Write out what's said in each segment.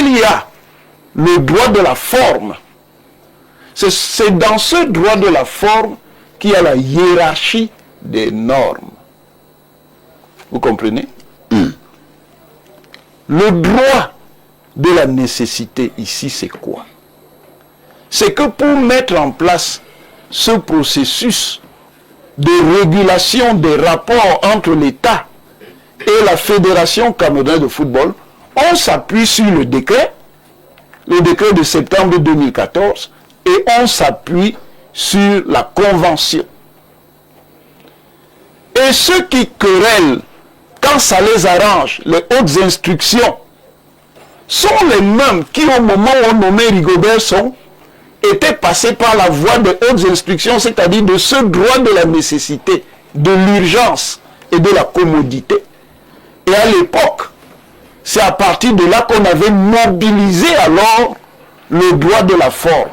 il y a le droit de la forme, c'est dans ce droit de la forme qu'il y a la hiérarchie des normes. Vous comprenez? Le droit de la nécessité ici, c'est quoi? C'est que pour mettre en place ce processus de régulation des rapports entre l'État et la Fédération camerounaise de football, on s'appuie sur le décret de septembre 2014, et on s'appuie sur la convention. Et ceux qui querellent, quand ça les arrange, les hautes instructions, sont les mêmes qui, au moment où on nommait Rigobert Song, étaient passés par la voie des hautes instructions, c'est-à-dire de ce droit de la nécessité, de l'urgence et de la commodité. Et à l'époque, c'est à partir de là qu'on avait mobilisé alors le droit de la forme.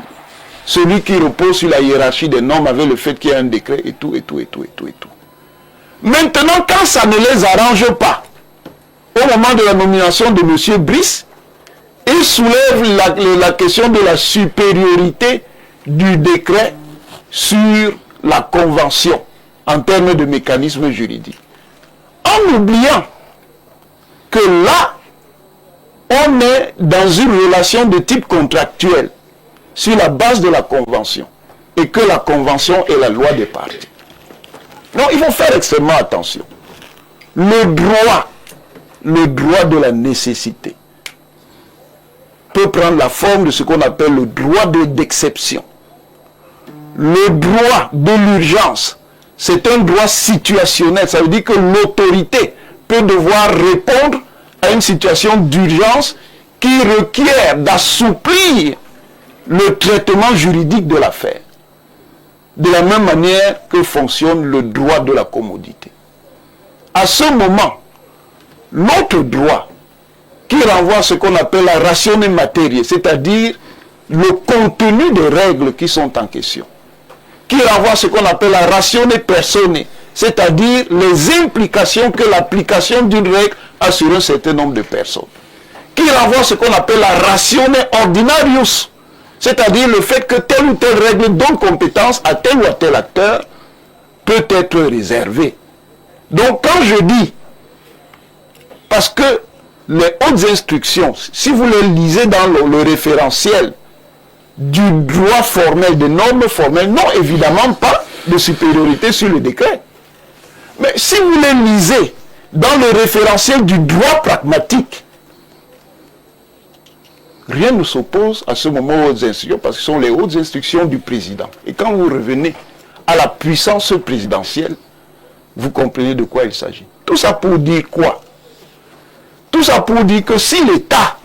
Celui qui repose sur la hiérarchie des normes avec le fait qu'il y a un décret et tout, et tout, et tout, et tout, et tout. Maintenant, quand ça ne les arrange pas, au moment de la nomination de M. Brice, il soulève la question de la supériorité du décret sur la convention en termes de mécanisme juridique. En oubliant que là, on est dans une relation de type contractuel sur la base de la convention et que la convention est la loi des parties. Donc, il faut faire extrêmement attention. Le droit de la nécessité peut prendre la forme de ce qu'on appelle le droit d'exception. Le droit de l'urgence, c'est un droit situationnel. Ça veut dire que l'autorité peut devoir répondre à une situation d'urgence qui requiert d'assouplir le traitement juridique de l'affaire. De la même manière que fonctionne le droit de la commodité. À ce moment, l'autre droit qui renvoie à ce qu'on appelle la ratione materie, c'est-à-dire le contenu des règles qui sont en question, qui renvoie à ce qu'on appelle la ratione personae, c'est-à-dire les implications que l'application d'une règle a sur un certain nombre de personnes, qui renvoie à ce qu'on appelle la ratione ordinarius, c'est-à-dire le fait que telle ou telle règle donne compétence à tel ou à tel acteur peut être réservée. Donc quand je dis, parce que les hautes instructions, si vous les lisez dans le référentiel du droit formel, des normes formelles, non, évidemment pas de supériorité sur le décret. Mais si vous les lisez dans le référentiel du droit pragmatique, rien ne s'oppose à ce moment aux hautes instructions, parce que ce sont les hautes instructions du président. Et quand vous revenez à la puissance présidentielle, vous comprenez de quoi il s'agit. Tout ça pour dire quoi? Tout ça pour dire que si l'État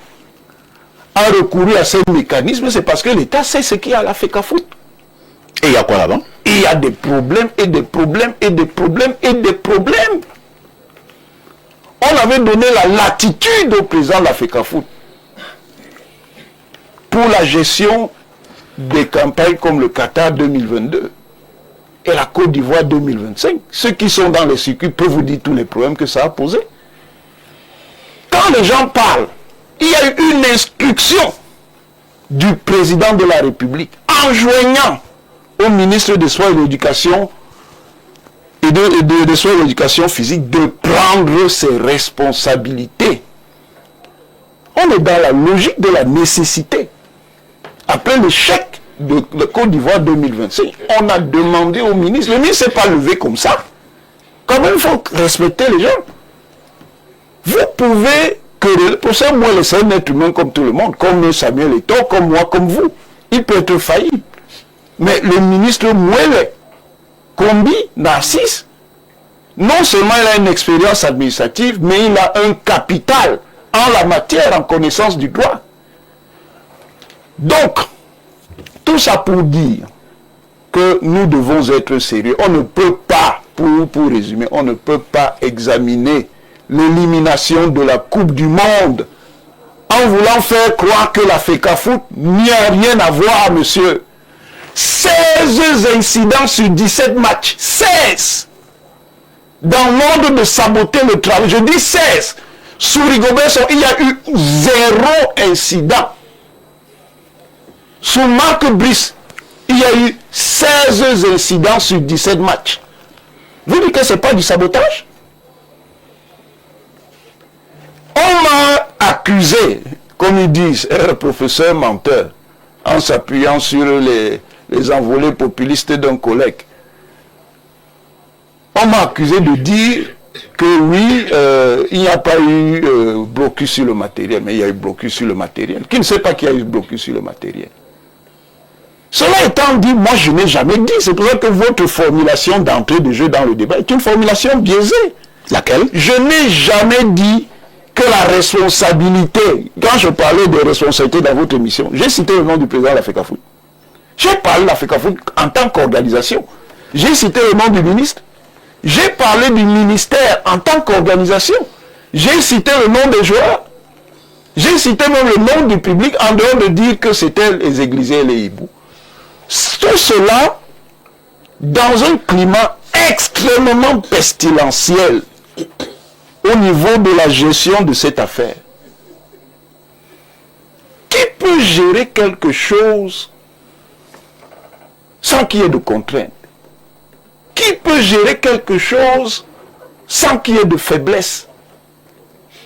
a recouru à ces mécanismes, c'est parce que l'État sait ce qu'il y a à la FECAFOOT. Et il y a quoi là-bas? Il y a des problèmes et des problèmes et des problèmes et des problèmes. On avait donné la latitude au président de la FECAFOOT pour la gestion des campagnes comme le Qatar 2022 et la Côte d'Ivoire 2025. Ceux qui sont dans les circuits peuvent vous dire tous les problèmes que ça a posé. Quand les gens parlent, il y a eu une instruction du président de la République enjoignant au ministre des Soins et de l'Éducation et de Soins et de l'Éducation physique de prendre ses responsabilités. On est dans la logique de la nécessité. Après l'échec de Côte d'Ivoire 2025, on a demandé au ministre, le ministre ne s'est pas levé comme ça. Quand même, il faut respecter les gens. Vous pouvez quereller, pour ça, moi, c'est un être humain comme tout le monde, comme Samuel Eto'o, comme moi, comme vous. Il peut être faillible. Mais le ministre Mouele, Kombi, Narcisse, non seulement il a une expérience administrative, mais il a un capital en la matière, en connaissance du droit. Donc, tout ça pour dire que nous devons être sérieux. On ne peut pas, pour résumer, on ne peut pas examiner l'élimination de la Coupe du Monde en voulant faire croire que la FECAFOOT n'y a rien à voir, monsieur. 16 incidents sur 17 matchs. 16 dans l'ordre de saboter le travail. Je dis 16. Sous Rigobert Song, il y a eu 0 incident. Sous Marc Brice, il y a eu 16 incidents sur 17 matchs. Vous dites que ce n'est pas du sabotage? On m'a accusé, comme ils disent, professeur menteur, en s'appuyant sur les envolées populistes d'un collègue. On m'a accusé de dire que oui, il n'y a pas eu blocus sur le matériel, mais il y a eu blocus sur le matériel. Qui ne sait pas qu'il y a eu blocus sur le matériel? Cela étant dit, moi je n'ai jamais dit. C'est pour ça que votre formulation d'entrée de jeu dans le débat est une formulation biaisée. Laquelle? Je n'ai jamais dit que la responsabilité, quand je parlais de responsabilité dans votre émission, j'ai cité le nom du président de la FECAFOOT. J'ai parlé de la FECAFOOT en tant qu'organisation. J'ai cité le nom du ministre. J'ai parlé du ministère en tant qu'organisation. J'ai cité le nom des joueurs. J'ai cité même le nom du public en dehors de dire que c'était les Églisés et les hiboux. Tout cela dans un climat extrêmement pestilentiel au niveau de la gestion de cette affaire. Qui peut gérer quelque chose sans qu'il y ait de contraintes? Qui peut gérer quelque chose sans qu'il y ait de faiblesse?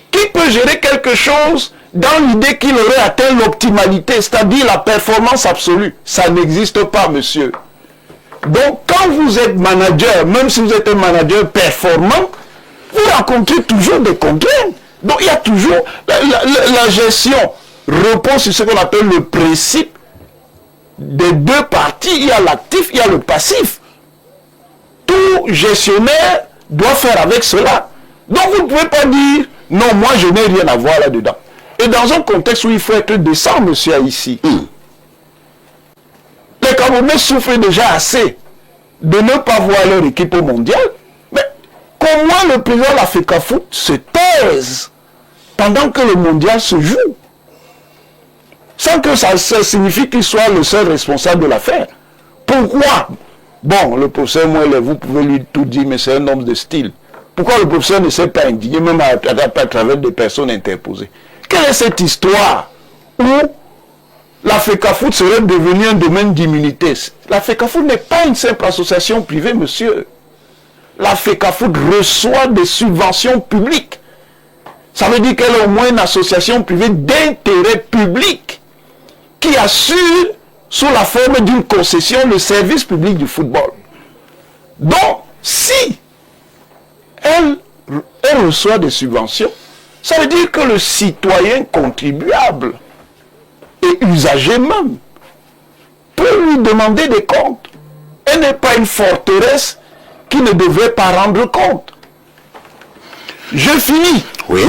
Qui peut gérer quelque chose dans l'idée qu'il aurait atteint l'optimalité, c'est-à-dire la performance absolue? Ça n'existe pas, monsieur. Donc, quand vous êtes manager, même si vous êtes un manager performant, vous rencontrez toujours des contraintes. Donc, il y a toujours... La gestion repose sur ce qu'on appelle le principe des deux parties. Il y a l'actif, il y a le passif. Tout gestionnaire doit faire avec cela. Donc, vous ne pouvez pas dire, non, moi, je n'ai rien à voir là-dedans. Et dans un contexte où il faut être décent, monsieur ici, les Camerounais souffrent déjà assez de ne pas voir leur équipe au mondial. Mais comment le président de la FECAFOOT se taise pendant que le mondial se joue? Sans que ça signifie qu'il soit le seul responsable de l'affaire. Pourquoi? Bon, le professeur Mouelle, vous pouvez lui tout dire, mais c'est un homme de style. Pourquoi le professeur ne s'est pas indigné, même à travers des personnes interposées? Quelle est cette histoire où la FECAFOOT serait devenue un domaine d'immunité? La FECAFOOT n'est pas une simple association privée, monsieur. La FECAFOOT reçoit des subventions publiques. Ça veut dire qu'elle est au moins une association privée d'intérêt public qui assure, sous la forme d'une concession, le service public du football. Donc, si elle reçoit des subventions, ça veut dire que le citoyen contribuable et usager même peut lui demander des comptes. Elle n'est pas une forteresse qui ne devrait pas rendre compte. Je finis. Oui.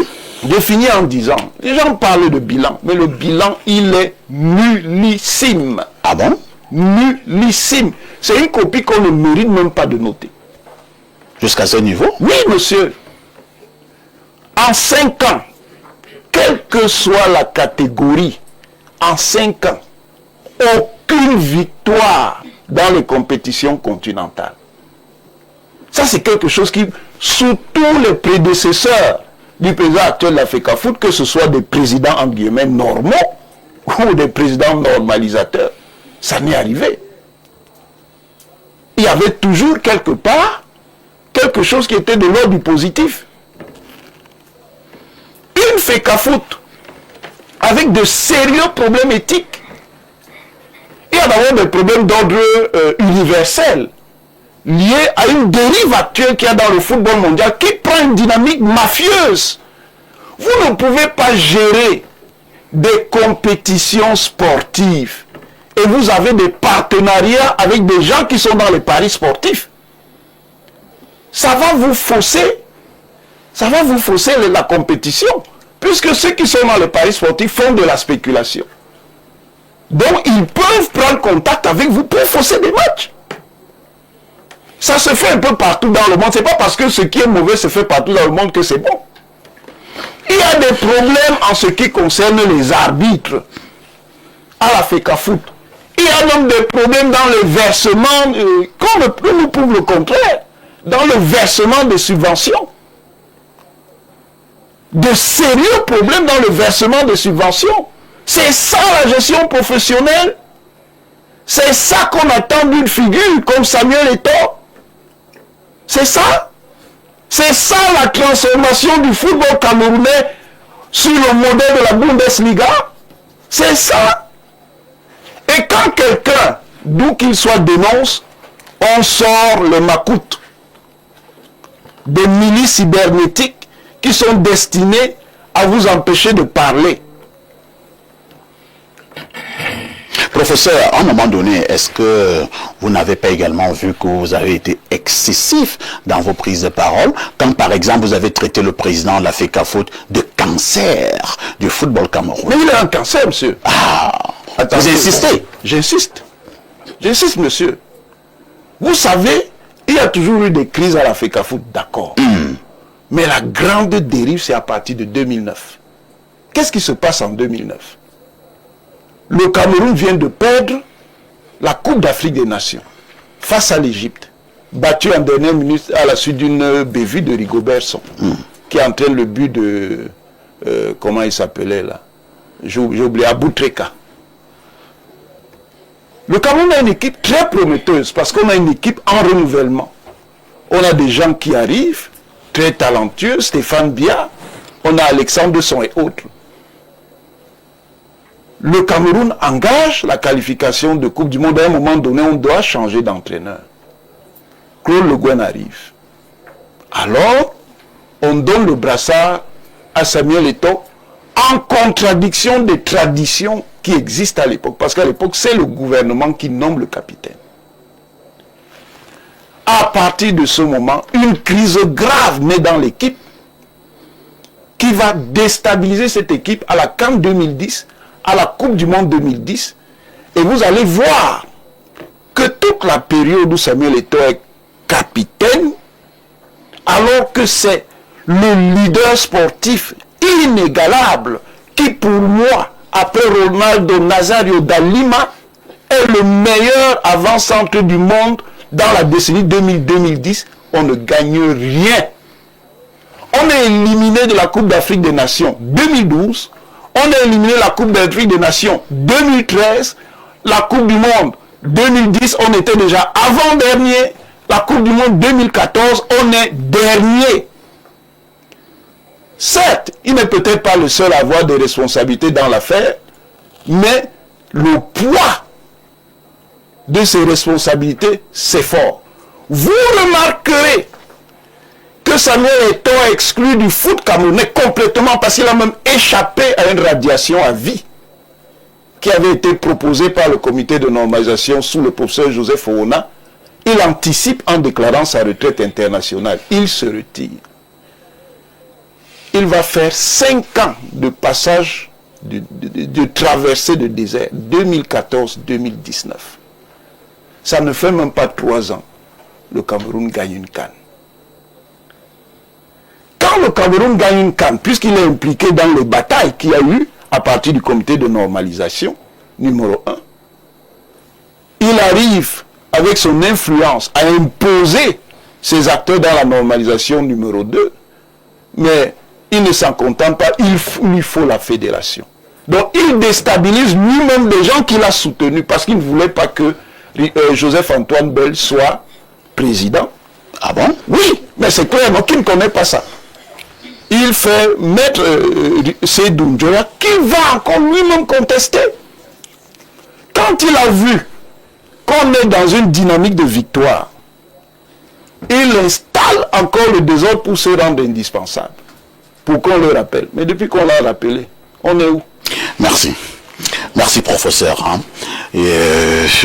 Je finis en disant, les gens parlent de bilan, mais le bilan, il est nullissime. Ah bon? Nullissime. C'est une copie qu'on ne mérite même pas de noter. Jusqu'à ce niveau? Oui, monsieur. En 5 ans, quelle que soit la catégorie, en 5 ans, aucune victoire dans les compétitions continentales. Ça, c'est quelque chose qui, sous tous les prédécesseurs du président actuel de la FECAFOOT, que ce soit des présidents en guillemets normaux ou des présidents normalisateurs, ça n'est arrivé. Il y avait toujours quelque part quelque chose qui était de l'ordre du positif. Une FECAFOOT avec de sérieux problèmes éthiques. Il y a d'abord des problèmes d'ordre universel liés à une dérive actuelle qu'il y a dans le football mondial qui prend une dynamique mafieuse. Vous ne pouvez pas gérer des compétitions sportives et vous avez des partenariats avec des gens qui sont dans les paris sportifs. Ça va vous fausser la compétition, puisque ceux qui sont dans les paris sportifs font de la spéculation. Donc ils peuvent prendre contact avec vous pour fausser des matchs. Ça se fait un peu partout dans le monde. Ce n'est pas parce que ce qui est mauvais se fait partout dans le monde que c'est bon. Il y a des problèmes en ce qui concerne les arbitres à la FECAFOOT. Il y a même des problèmes dans le versement, comme nous prouve le contraire, dans le versement des subventions. de sérieux problèmes dans le versement de subventions. C'est ça la gestion professionnelle. C'est ça qu'on attend d'une figure comme Samuel Eto'o. C'est ça. C'est ça la transformation du football camerounais sur le modèle de la Bundesliga. C'est ça. Et quand quelqu'un, d'où qu'il soit, dénonce, on sort le macoute. Des milices cybernétiques qui sont destinées à vous empêcher de parler. Professeur, à un moment donné, est-ce que vous n'avez pas également vu que vous avez été excessif dans vos prises de parole, quand par exemple vous avez traité le président de la FECAFOOT de cancer du football camerounais? Mais il a un cancer, monsieur. Ah, vous insistez? J'insiste. J'insiste, monsieur. Vous savez, il y a toujours eu des crises à la FECAFOOT, d'accord. Mais la grande dérive, c'est à partir de 2009. Qu'est-ce qui se passe en 2009? Le Cameroun vient de perdre la Coupe d'Afrique des Nations face à l'Égypte, battue en dernière minute à la suite d'une bévue de Rigobert Song, qui entraîne le but de... comment il s'appelait là? J'ai oublié, Aboutreka. Le Cameroun a une équipe très prometteuse parce qu'on a une équipe en renouvellement. On a des gens qui arrivent, très talentueux, Stéphane Bia, on a Alexandre Desson et autres. Le Cameroun engage la qualification de Coupe du Monde. À un moment donné, on doit changer d'entraîneur. Claude Le Guen arrive. Alors, on donne le brassard à Samuel Eto'o en contradiction des traditions qui existent à l'époque. Parce qu'à l'époque, c'est le gouvernement qui nomme le capitaine. À partir de ce moment, une crise grave naît dans l'équipe qui va déstabiliser cette équipe à la CAN 2010, à la Coupe du Monde 2010, et vous allez voir que toute la période où Samuel Eto'o est capitaine, alors que c'est le leader sportif inégalable qui, pour moi, après Ronaldo Nazario da Lima, est le meilleur avant-centre du monde dans la décennie 2000-2010, on ne gagne rien. On est éliminé de la Coupe d'Afrique des Nations 2012, on a éliminé la Coupe d'Afrique des Nations 2013, la Coupe du Monde 2010, on était déjà avant-dernier, la Coupe du Monde 2014, on est dernier. Certes, il n'est peut-être pas le seul à avoir des responsabilités dans l'affaire, mais le poids de ces responsabilités, c'est fort. Vous remarquerez que Samuel Eto'o est exclu du foot camerounais complètement parce qu'il a même échappé à une radiation à vie qui avait été proposée par le comité de normalisation sous le professeur Joseph Oona. Il anticipe en déclarant sa retraite internationale. Il se retire. Il va faire 5 ans de passage, de traversée de désert, 2014-2019. Ça ne fait même pas 3 ans. Le Cameroun gagne une CAN. Quand le Cameroun gagne une CAN, puisqu'il est impliqué dans les batailles qu'il y a eu à partir du comité de normalisation, numéro 1, il arrive avec son influence à imposer ses acteurs dans la normalisation numéro 2, mais il ne s'en contente pas, il lui faut la fédération. Donc il déstabilise lui-même des gens qu'il a soutenus parce qu'il ne voulait pas que Joseph-Antoine Bell soit président. Ah bon? Oui, mais c'est clair, donc qui ne connaît pas ça. Il fait mettre Seydou Njoya qui va encore lui-même contester. Quand il a vu qu'on est dans une dynamique de victoire, il installe encore le désordre pour se rendre indispensable. Pour qu'on le rappelle. Mais depuis qu'on l'a rappelé, on est où? Merci. Merci, professeur. Et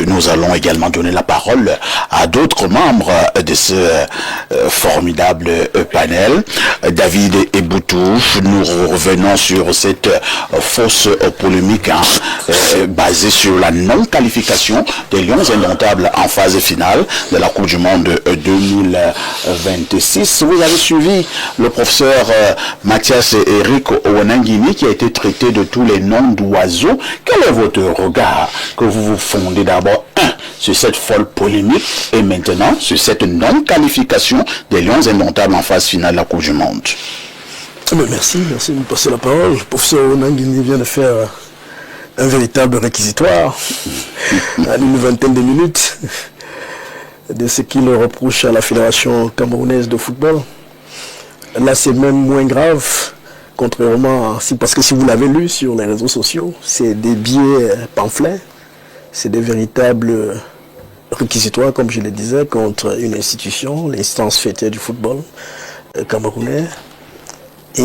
nous allons également donner la parole à d'autres membres de ce formidable panel. David Eboutou, nous revenons sur cette fausse polémique basée sur la non-qualification des Lions indomptables en phase finale de la Coupe du Monde 2026. Vous avez suivi le professeur Mathias Eric Ouanangini qui a été traité de tous les noms d'oiseaux. Quel est votre regard que vous fondez d'abord, sur cette folle polémique et maintenant sur cette non-qualification des Lions indomptables en phase finale de la Coupe du Monde? Merci de me passer la parole. Le professeur Onangini vient de faire un véritable réquisitoire en une vingtaine de minutes de ce qu'il reproche à la Fédération camerounaise de football. Là, c'est même moins grave, contrairement parce que si vous l'avez lu sur les réseaux sociaux, c'est des billets pamphlets, c'est des véritables réquisitoires, comme je le disais, contre une institution, l'instance fêtière du football camerounais. Et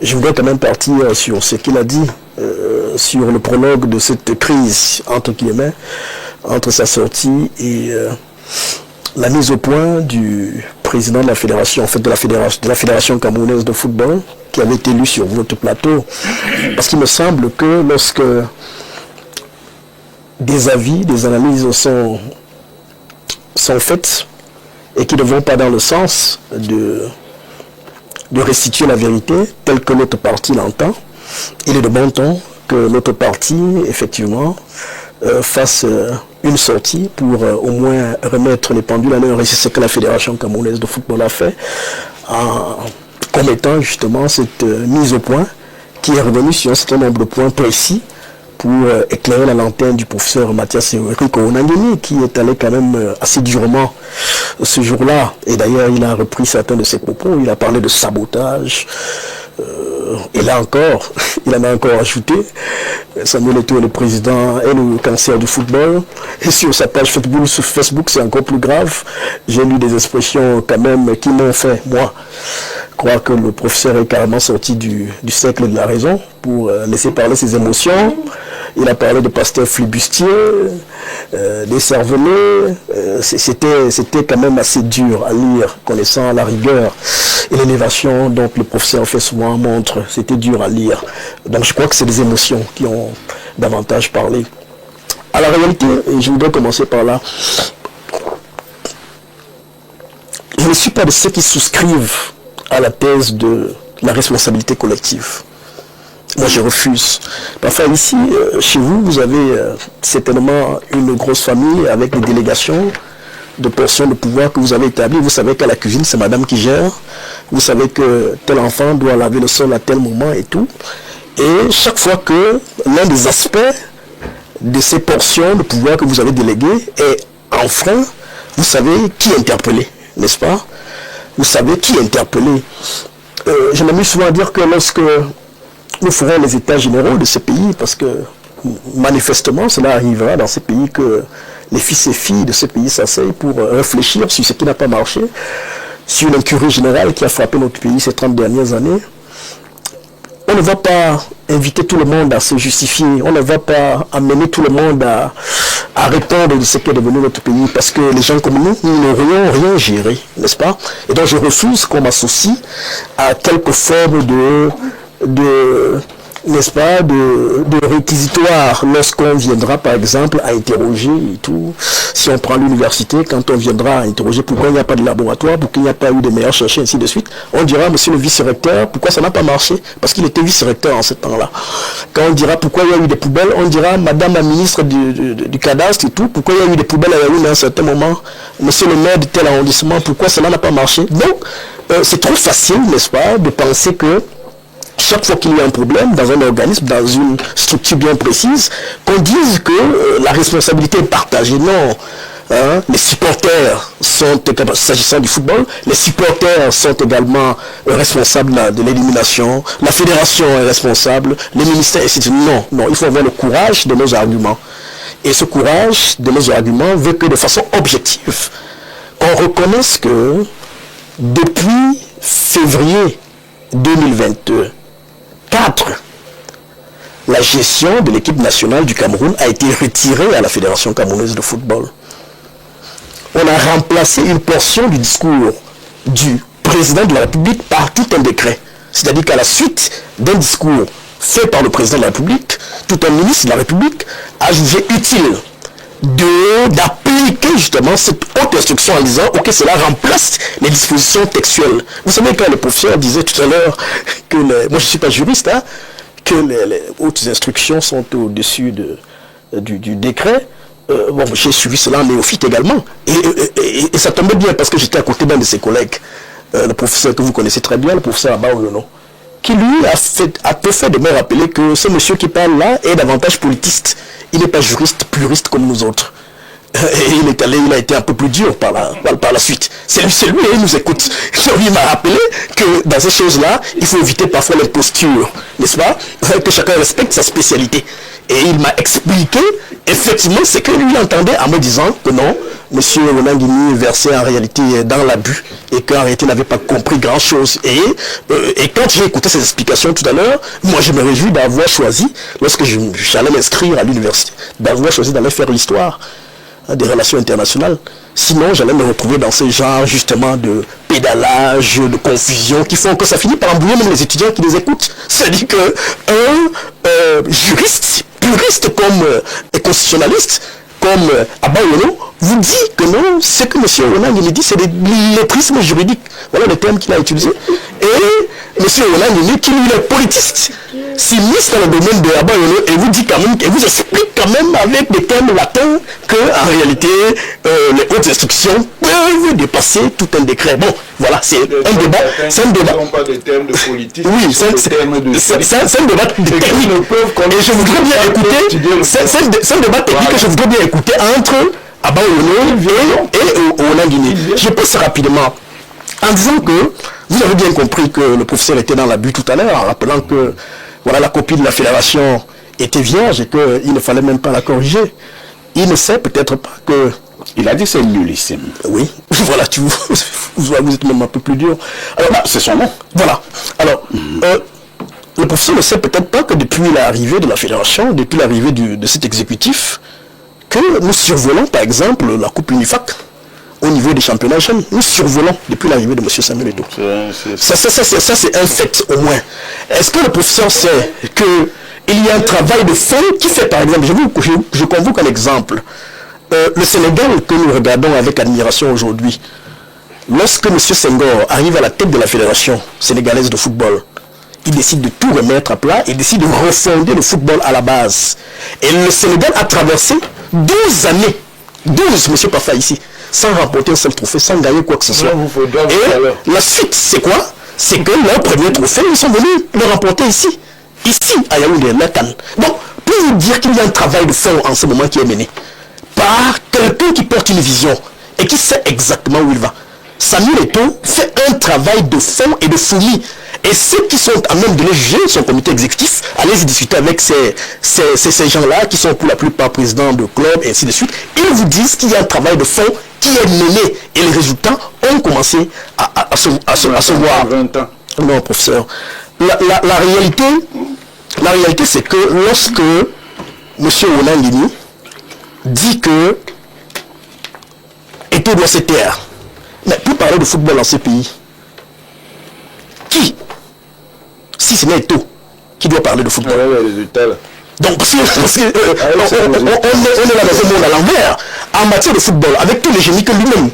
je voudrais quand même partir sur ce qu'il a dit, sur le prologue de cette crise, entre guillemets, entre sa sortie et la mise au point du président de la fédération, en fait de la fédération camerounaise de football, qui avait été élu sur votre plateau. Parce qu'il me semble que lorsque des avis, des analyses sont faites et qui ne vont pas dans le sens de restituer la vérité telle que l'autre partie l'entend, il est de bon ton que l'autre partie, effectivement, fasse une sortie pour au moins remettre les pendules à l'heure. Et c'est ce que la Fédération camerounaise de football a fait en commettant justement cette mise au point qui est revenue sur un certain nombre de points précis pour éclairer la lanterne du professeur Mathias Enrico Onangini, qui est allé quand même assez durement ce jour-là. Et d'ailleurs, il a repris certains de ses propos. Il a parlé de sabotage. Et là encore, il en a encore ajouté. Samuel Eto'o, le président, et le cancer du football. Et sur sa page Facebook, c'est encore plus grave. J'ai lu des expressions quand même qui m'ont fait, moi, croire que le professeur est carrément sorti du cercle de la raison pour laisser parler ses émotions. Il a parlé de pasteur flibustier, des cervelets. C'était quand même assez dur à lire, connaissant la rigueur et l'élévation dont le professeur fait souvent montre. C'était dur à lire. Donc je crois que c'est des émotions qui ont davantage parlé. À la réalité, et je voudrais commencer par là, je ne suis pas de ceux qui souscrivent à la thèse de la responsabilité collective. Moi, je refuse. Parfois, ici, chez vous, vous avez certainement une grosse famille avec des délégations de portions de pouvoir que vous avez établies. Vous savez qu'à la cuisine, c'est madame qui gère. Vous savez que tel enfant doit laver le sol à tel moment et tout. Et chaque fois que l'un des aspects de ces portions de pouvoir que vous avez déléguées est enfreint, vous savez qui interpeller, n'est-ce pas? Vous savez qui interpeller. Je m'amuse souvent à dire que lorsque nous ferons les états généraux de ce pays, parce que manifestement cela arrivera dans ces pays que les fils et filles de ce pays s'asseyent pour réfléchir sur ce qui n'a pas marché, sur l'incurie générale qui a frappé notre pays ces 30 dernières années. On ne va pas inviter tout le monde à se justifier, on ne va pas amener tout le monde à répondre de ce qu'est devenu notre pays, parce que les gens comme nous n'aurions rien géré, n'est-ce pas? Et donc je refuse qu'on m'associe à quelque forme n'est-ce pas, de réquisitoire lorsqu'on viendra par exemple à interroger et tout. Si on prend l'université, quand on viendra à interroger pourquoi il n'y a pas de laboratoire, pourquoi il n'y a pas eu de meilleurs chercheurs, ainsi de suite, on dira monsieur le vice-recteur, pourquoi ça n'a pas marché? Parce qu'il était vice-recteur en ce temps-là. Quand on dira pourquoi il y a eu des poubelles, on dira madame la ministre du cadastre et tout, pourquoi il y a eu des poubelles à Yaoundé à un certain moment, monsieur le maire de tel arrondissement, pourquoi cela n'a pas marché? Donc, c'est trop facile, n'est-ce pas, de penser que chaque fois qu'il y a un problème dans un organisme, dans une structure bien précise, qu'on dise que la responsabilité est partagée. Non. Hein? Les supporters sont, s'agissant du football, les supporters sont également responsables de l'élimination, la fédération est responsable, les ministères, etc. Non, il faut avoir le courage de nos arguments. Et ce courage de nos arguments veut que de façon objective, qu'on reconnaisse que depuis février 2022, la gestion de l'équipe nationale du Cameroun a été retirée à la Fédération camerounaise de football. On a remplacé une portion du discours du président de la République par tout un décret. C'est-à-dire qu'à la suite d'un discours fait par le président de la République, tout un ministre de la République a jugé utile d'appliquer justement cette haute instruction en disant ok, cela remplace les dispositions textuelles. Vous savez, quand le professeur disait tout à l'heure que moi je ne suis pas juriste, hein, que les hautes instructions sont au-dessus du décret. Bon, j'ai suivi cela en néophyte également, et ça tombait bien parce que j'étais à côté d'un de ses collègues le professeur que vous connaissez très bien, le professeur Abaoyono, qui lui a peu fait de me rappeler que ce monsieur qui parle là est davantage politiste. Il n'est pas juriste, puriste comme nous autres. Et il a été un peu plus dur par la suite. C'est lui, il nous écoute. Il m'a rappelé que dans ces choses-là, il faut éviter parfois l'imposture, n'est-ce pas? Que chacun respecte sa spécialité. Et il m'a expliqué, effectivement, ce que lui entendait en me disant que non, M. Onanguini versait en réalité dans l'abus et qu'en réalité n'avait pas compris grand-chose. Et quand j'ai écouté ces explications tout à l'heure, moi je me réjouis d'avoir choisi, lorsque j'allais m'inscrire à l'université, d'avoir choisi d'aller faire l'histoire des relations internationales. Sinon, j'allais me retrouver dans ce genre justement de pédalage, de confusion qui font que ça finit par embrouiller même les étudiants qui les écoutent. C'est-à-dire qu'un juriste, puriste comme constitutionnaliste, comme Abaoyono, vous dit que non, ce que M. Onanguini dit, c'est de l'illettrisme juridique. Voilà le terme qu'il a utilisé. Et M. Onanguini, qui lui est politiste, s'immisce dans le domaine de Abaoyono et vous dit quand même, et vous explique quand même avec des termes latins que en réalité les hautes instructions peuvent dépasser tout un décret. Bon, voilà, c'est un débat. C'est un débat. Ce ne sont pas des termes de politique. Oui, c'est un débat technique. Et je voudrais bien écouter. C'est un débat technique que je voudrais bien écouter entre Abaoyono et Onanguini. Je passe rapidement en disant que vous avez bien compris que le professeur était dans l'abus tout à l'heure, en rappelant que voilà, la copie de la fédération était vierge et qu'il ne fallait même pas la corriger. Il ne sait peut-être pas que... Il a dit que c'est nullissime. Oui, voilà, vous êtes même un peu plus dur. Alors, c'est son nom. Voilà. Alors, le professeur ne sait peut-être pas que depuis l'arrivée de la fédération, depuis l'arrivée de cet exécutif, que nous survolons par exemple la Coupe Unifac au niveau des championnats jeunes. Nous survolons depuis l'arrivée de M. Samuel Eto'o. Ça, c'est un fait au moins. Est-ce que le professeur sait qu'il y a un travail de fond qui fait, par exemple, je convoque un exemple. Le Sénégal que nous regardons avec admiration aujourd'hui, lorsque M. Senghor arrive à la tête de la Fédération sénégalaise de football, il décide de tout remettre à plat, il décide de refonder le football à la base. Et le Sénégal a traversé 12 années, 12, M. Pafa ici, sans remporter un seul trophée, sans gagner quoi que ce soit. Et la suite, c'est quoi? C'est que leur premier trophée, ils sont venus le remporter ici à Yaoundé, la Cannes. Donc, pour vous dire qu'il y a un travail de fond en ce moment qui est mené par quelqu'un qui porte une vision et qui sait exactement où il va. Samuel Eto'o fait un travail de fond et de fourmi. Et ceux qui sont à même de le juger, son comité exécutif, allez-y discuter avec ces gens-là qui sont pour la plupart présidents de clubs et ainsi de suite. Ils vous disent qu'il y a un travail de fond qui est mené et les résultats ont commencé à se voir. 20 ans. Non, professeur. La réalité, c'est que lorsque M. Onanguini dit que Eto'o doit se taire, mais pour parler de football dans ce pays, qui, si ce n'est Eto'o, qui doit parler de football? Donc, parce que on est là dans un monde à l'envers, en matière de football, avec tous les génies que lui-même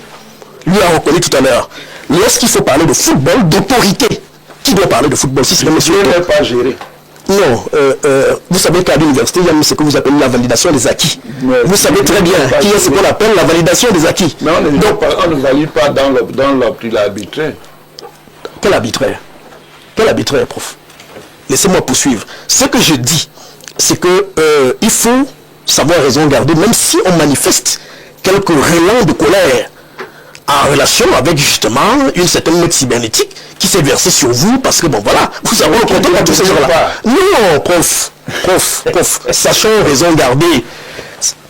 lui a reconnu tout à l'heure. Lorsqu'il faut parler de football, d'autorité, qui doit parler de football si ce n'est monsieur Eto'o? Pas géré. Non, vous savez qu'à l'université, il y a ce que vous appelez la validation des acquis. Vous savez très bien qu'il y a ce qu'on appelle la validation des acquis. Mais on ne valide pas dans l'arbitraire. Quel arbitraire? Quel arbitraire, prof? Laissez-moi poursuivre. Ce que je dis, c'est que il faut savoir raison garder, même si on manifeste quelques relents de colère en relation avec justement une certaine note cybernétique qui s'est versée sur vous parce que bon voilà, vous avez le contrôle à tous ces gens-là. Non, prof, sachons raison garder.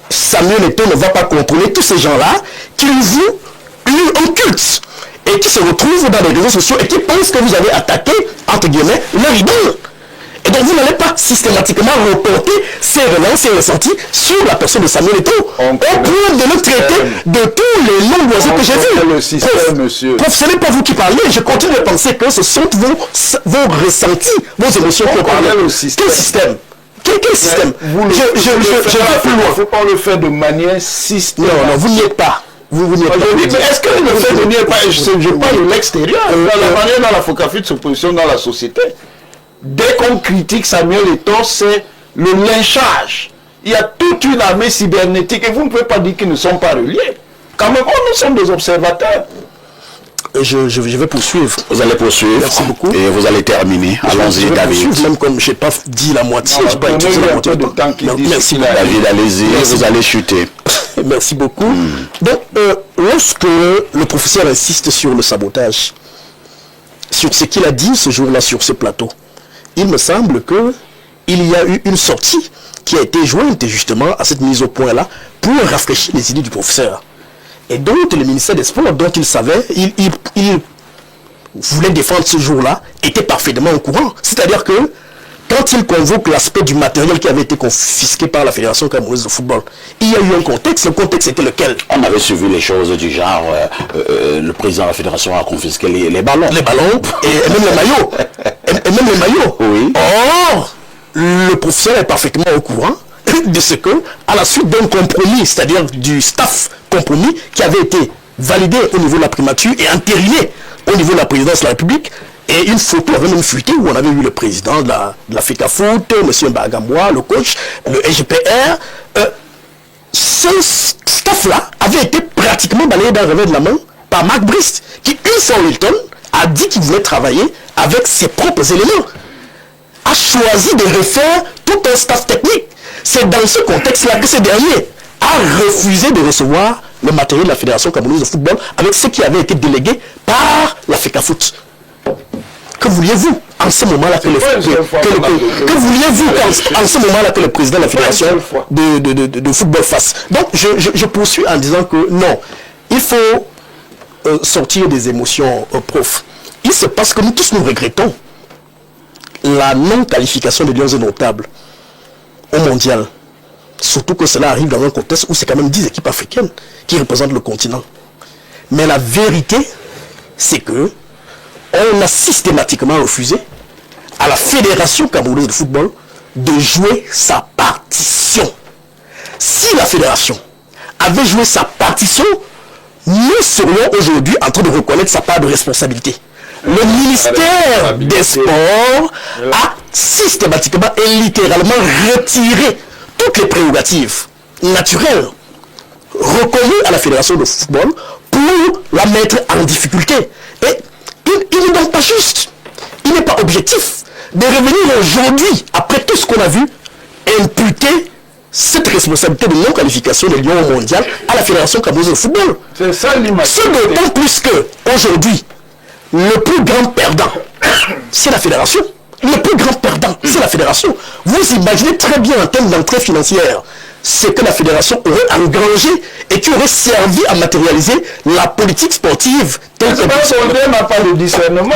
Samuel Eto'o ne va pas contrôler tous ces gens-là qui vous un culte et qui se retrouvent dans les réseaux sociaux et qui pensent que vous avez attaqué, entre guillemets, leur idole. Et donc vous n'allez pas systématiquement reporter ces relents, ces ressentis sur la personne de Samuel Eto'o au point de le traiter de tous les noms d'oiseaux que j'ai vus. Le système, monsieur. Prof, ce n'est pas vous qui parlez, je continue de penser que ce sont vos ressentis, vos émotions qui parlent. Quel système? Quel système? Je vais plus loin. Il ne faut pas le faire de manière systématique. Non, vous n'y êtes pas. Vous n'y êtes pas. Est-ce que le fait de n'y être pas, je parle de l'extérieur, la manière dont la FOCAFUT se positionne dans la société. Dès qu'on critique Samuel Eto'o, c'est le lynchage. Il y a toute une armée cybernétique et vous ne pouvez pas dire qu'ils ne sont pas reliés. Quand même, nous sommes des observateurs. je vais poursuivre. Vous allez poursuivre. Merci beaucoup. Et vous allez terminer. Allons-y, David. Même comme je n'ai pas dit la moitié, je n'ai pas utilisé la moitié de temps. Merci. David, allez-y, vous allez chuter. Merci beaucoup. Donc, lorsque le professeur insiste sur le sabotage, sur ce qu'il a dit ce jour-là sur ce plateau, il me semble qu'il y a eu une sortie qui a été jointe justement à cette mise au point-là pour rafraîchir les idées du professeur. Et donc, le ministère des Sports, dont il savait, il voulait défendre ce jour-là, était parfaitement au courant. C'est-à-dire que, quand il convoque l'aspect du matériel qui avait été confisqué par la Fédération camerounaise de football, il y a eu un contexte. Le contexte était lequel? On avait suivi les choses du genre, le président de la Fédération a confisqué les ballons. Les ballons, et même les maillots. Et même les maillots. Oui. Or, le professeur est parfaitement au courant de ce que, à la suite d'un compromis, c'est-à-dire du staff compromis qui avait été validé au niveau de la primature et entériné au niveau de la présidence de la République, et une photo avait même fuité où on avait vu le président de la FECAFOOT, M. Mbagamwa, le coach, le SGPR. Ce staff-là avait été pratiquement balayé d'un revers de la main par Marc Brist, qui, une fois au Hilton, a dit qu'il voulait travailler avec ses propres éléments, a choisi de refaire tout un staff technique. C'est dans ce contexte-là que ce dernier a refusé de recevoir le matériel de la Fédération camerounaise de football avec ce qui avait été délégué par la FECAFOOT. Que vouliez-vous en ce moment-là que le président de la Fédération de football fasse? Donc, je poursuis en disant que non, il faut sortir des émotions prof. Il se passe que nous tous nous regrettons la non-qualification des Lions Indomptables au mondial. Surtout que cela arrive dans un contexte où c'est quand même 10 équipes africaines qui représentent le continent. Mais la vérité, c'est que on a systématiquement refusé à la Fédération camerounaise de football de jouer sa partition. Si la Fédération avait joué sa partition, nous serions aujourd'hui en train de reconnaître sa part de responsabilité. Le ministère des Sports a systématiquement et littéralement retiré toutes les prérogatives naturelles reconnues à la Fédération de football pour la mettre en difficulté. Et il n'est donc pas juste, il n'est pas objectif de revenir aujourd'hui, après tout ce qu'on a vu, imputer cette responsabilité de non-qualification des Lions au mondial à la Fédération camerounaise de football. C'est ça l'image. C'est d'autant plus que, aujourd'hui, le plus grand perdant, c'est la Fédération. Le plus grand perdant, c'est la Fédération. Vous imaginez très bien en termes d'entrée financière ce que la Fédération aurait engrangé et qui aurait servi à matérialiser la politique sportive. C'est parce qu'on n'a pas le discernement.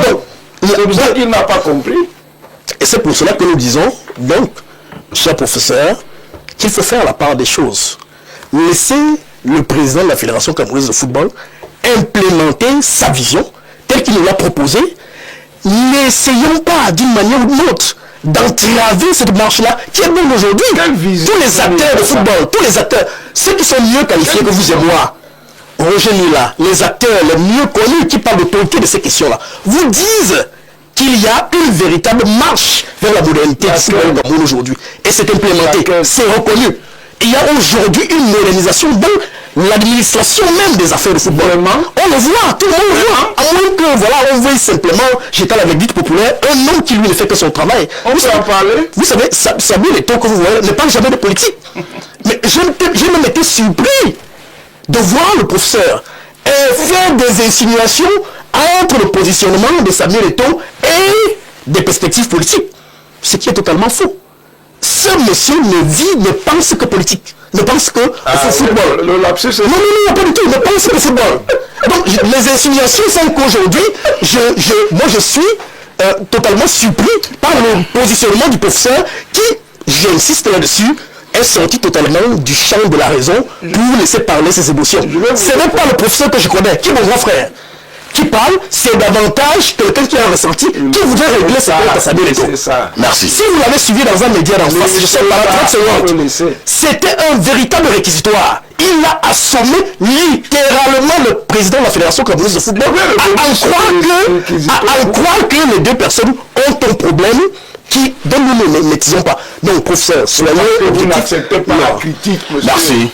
C'est pour ça qu'il n'a pas compris. Et c'est pour cela que nous disons, donc, cher professeur, qu'il faut faire la part des choses. Laissez le président de la Fédération camerounaise de football implémenter sa vision telle qu'il nous l'a proposée. N'essayons pas d'une manière ou d'une autre d'entraver cette marche-là qui est bonne aujourd'hui. Tous les acteurs de football, tous les acteurs, ceux qui sont mieux qualifiés que vous et moi, Roger Mila, les acteurs les mieux connus qui parlent d'autorité de ces questions-là, vous disent qu'il y a une véritable marche vers la modernité du football au Cameroun aujourd'hui. Et c'est implémenté, c'est reconnu. Il y a aujourd'hui une modernisation dans l'administration même des affaires de football. On le voit, tout le monde le voit. À moins que, voilà, on veuille simplement jeter la dite populaire, un homme qui lui ne fait que son travail. On peut en parler. Vous savez, Samuel Eto'o que vous voyez ne parle jamais de politique. Mais j'ai même été surpris de voir le professeur faire des insinuations entre le positionnement de Samuel Eto'o et des perspectives politiques. Ce qui est totalement faux. Ce monsieur ne pense que politique, ne pense que football. Le lapsus, non, pas du tout, ne pense que football. Donc les insinuations sont qu'aujourd'hui, moi je suis totalement surpris par le positionnement du professeur qui, j'insiste là-dessus, est sorti totalement du champ de la raison pour laisser parler ses émotions. Ce n'est pas le professeur que je connais, qui est mon grand frère, qui parle, c'est davantage quelqu'un qui a ressenti, qui voudrait régler sa compte à Samuel Eto'o. Merci. Si vous l'avez suivi dans un média d'en face, je sais pas, 30 secondes, c'était un véritable réquisitoire. Il a assommé littéralement le président de la Fédération camerounaise de football à en croire que les deux personnes ont un problème dont nous ne maîtrisons pas. Donc, professeur, soyez vous n'acceptez pas la critique, monsieur. Merci.